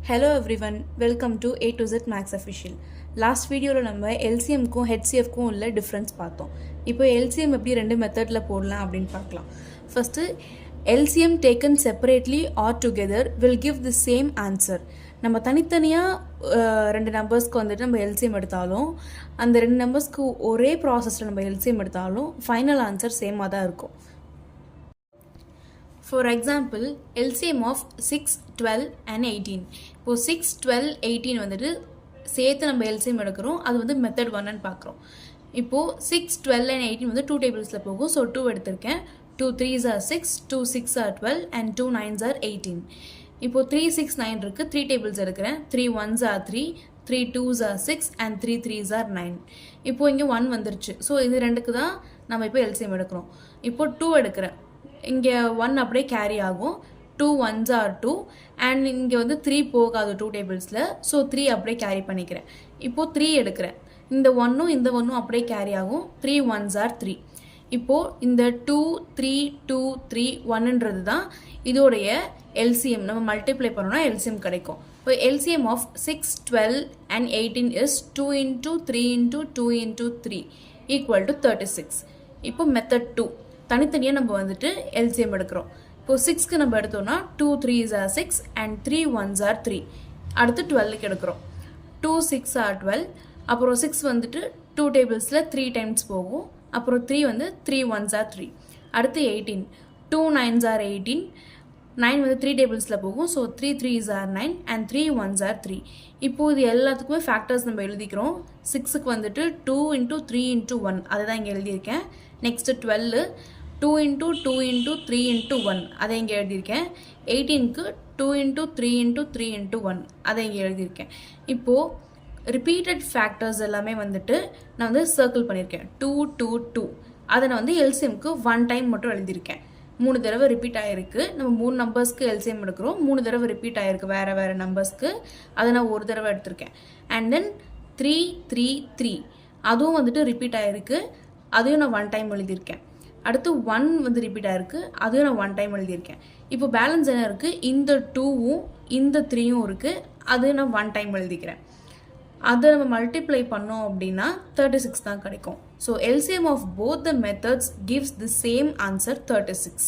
Hello everyone, welcome to A to Z Max Official. Last வீடியோவில் நம்ம எல்சிஎம்க்கும் ஹெச்சிஎஃப்க்கும் உள்ள difference பார்த்தோம். இப்போ எல்சிஎம் எப்படி ரெண்டு மெத்தடில் போடலாம் அப்படின்னு பார்க்கலாம். First LCM taken separately are together will give the same answer. நம்ம தனித்தனியாக ரெண்டு நம்பர்ஸ்க்கு வந்துட்டு நம்ம எல்சிஎம் எடுத்தாலும் அந்த ரெண்டு நம்பர்ஸ்க்கு ஒரே ப்ராசஸில் நம்ம எல்சிஎம் எடுத்தாலும் ஃபைனல் ஆன்சர் சேமாக தான் இருக்கும். For example, LCM of 6, 12 and 18. இப்போ 6, 12, 18 வந்துட்டு சேர்த்து நம்ம LCM எடுக்கிறோம். அது வந்து மெத்தட் 1 பார்க்குறோம். இப்போது 6, 12 and 18 வந்து 2 டேபிள்ஸில் போகும். ஸோ 2 எடுத்திருக்கேன். 2 3s are 6, 2 6 are 12 and 2 9s are 18. இப்போது 3 6 9 இருக்குது. 3 டேபிள்ஸ் எடுக்கிறேன். 3 1s are 3, 3 2s are 6 and 3 3s are 9. இப்போது இங்கே 1 வந்துருச்சு. ஸோ இது ரெண்டுக்கு தான் நம்ம இப்போ LCM எடுக்கிறோம். இப்போது 2 எடுக்கிறேன். இங்கே 1 அப்படியே கேரி ஆகும். 2 1s are 2 அண்ட் இங்கே வந்து 3 போகாது 2 டேபிள்ஸில். ஸோ 3 அப்படியே கேரி பண்ணிக்கிறேன். இப்போது 3 எடுக்கிறேன். இந்த 1ம் இந்த 1ம் அப்படியே கேரி ஆகும். 3 1s are 3. இப்போது இந்த 2 3 2 3 1ன்றது தான் இதோடைய எல்சிஎம். நம்ம மல்டிப்ளை பண்ணோம்னா எல்சிஎம் கிடைக்கும். இப்போ LCM of 6 12 and 18 is 2 into 3 into 2 into 3 equal to 36. இப்போ மெத்தட் 2 தனித்தனியாக நம்ம வந்துட்டு எல்சிஎம் எடுக்கிறோம். இப்போது 6க்கு நம்ம எடுத்தோம்னா 2 3s are 6 and 3 1s are 3. அடுத்து 12க்கு எடுக்கிறோம். 2 6 are 12. அப்புறம் 6 வந்துட்டு 2 டேபிள்ஸில் 3 டைம்ஸ் போகும். அப்புறம் 3 வந்து 3 1s are 3. அடுத்து 18. 2 9s are 18. 9 வந்து 3 டேபிள்ஸில் போகும். So 3 3s are 9 and 3 1s are 3. இப்போது இது எல்லாத்துக்குமே ஃபேக்டர்ஸ் நம்ம எழுதிக்கிறோம். 6க்கு வந்துட்டு 2 into 3 into 1 அதை தான் இங்கே எழுதியிருக்கேன். நெக்ஸ்ட்டு 12 2 into 2 into 3 into 1 அதை இங்கே எழுதியிருக்கேன். 18க்கு 2 into 3 into 3 into 1 அதை இங்கே எழுதியிருக்கேன். இப்போது ரிப்பீட்டட் ஃபேக்டர்ஸ் எல்லாமே வந்துட்டு நான் வந்து சர்க்கிள் பண்ணியிருக்கேன். 2 2 2 அதை நான் வந்து எல்சிஎம்க்கு 1 டைம் மட்டும் எழுதியிருக்கேன். 3 தடவை ரிப்பீட் ஆகிருக்கு. நம்ம 3 நம்பர்ஸ்க்கு எல்சிஎம் எடுக்கிறோம். 3 தடவை ரிப்பீட் ஆகிருக்கு வேறு நம்பர்ஸ்க்கு. அதை நான் ஒரு தடவை எடுத்திருக்கேன். அண்ட் தென் 3 3 3 அதுவும் வந்துட்டு ரிப்பீட் ஆகிருக்கு. அதையும் நான் 1 டைம் எழுதியிருக்கேன். அடுத்து 1 வந்து ரிப்பீட் ஆகிருக்கு. அதையும் நான் 1 டைம் எழுதியிருக்கேன். இப்போ பேலன்ஸ் என்ன இருக்குது? இந்த 2வும் இந்த 3யும் இருக்குது. அது நான் 1 டைம் எழுதிக்கிறேன். அதை நம்ம மல்டிப்ளை பண்ணோம் அப்படின்னா 36 தான் கிடைக்கும். So LCM of both the methods gives the same answer 36.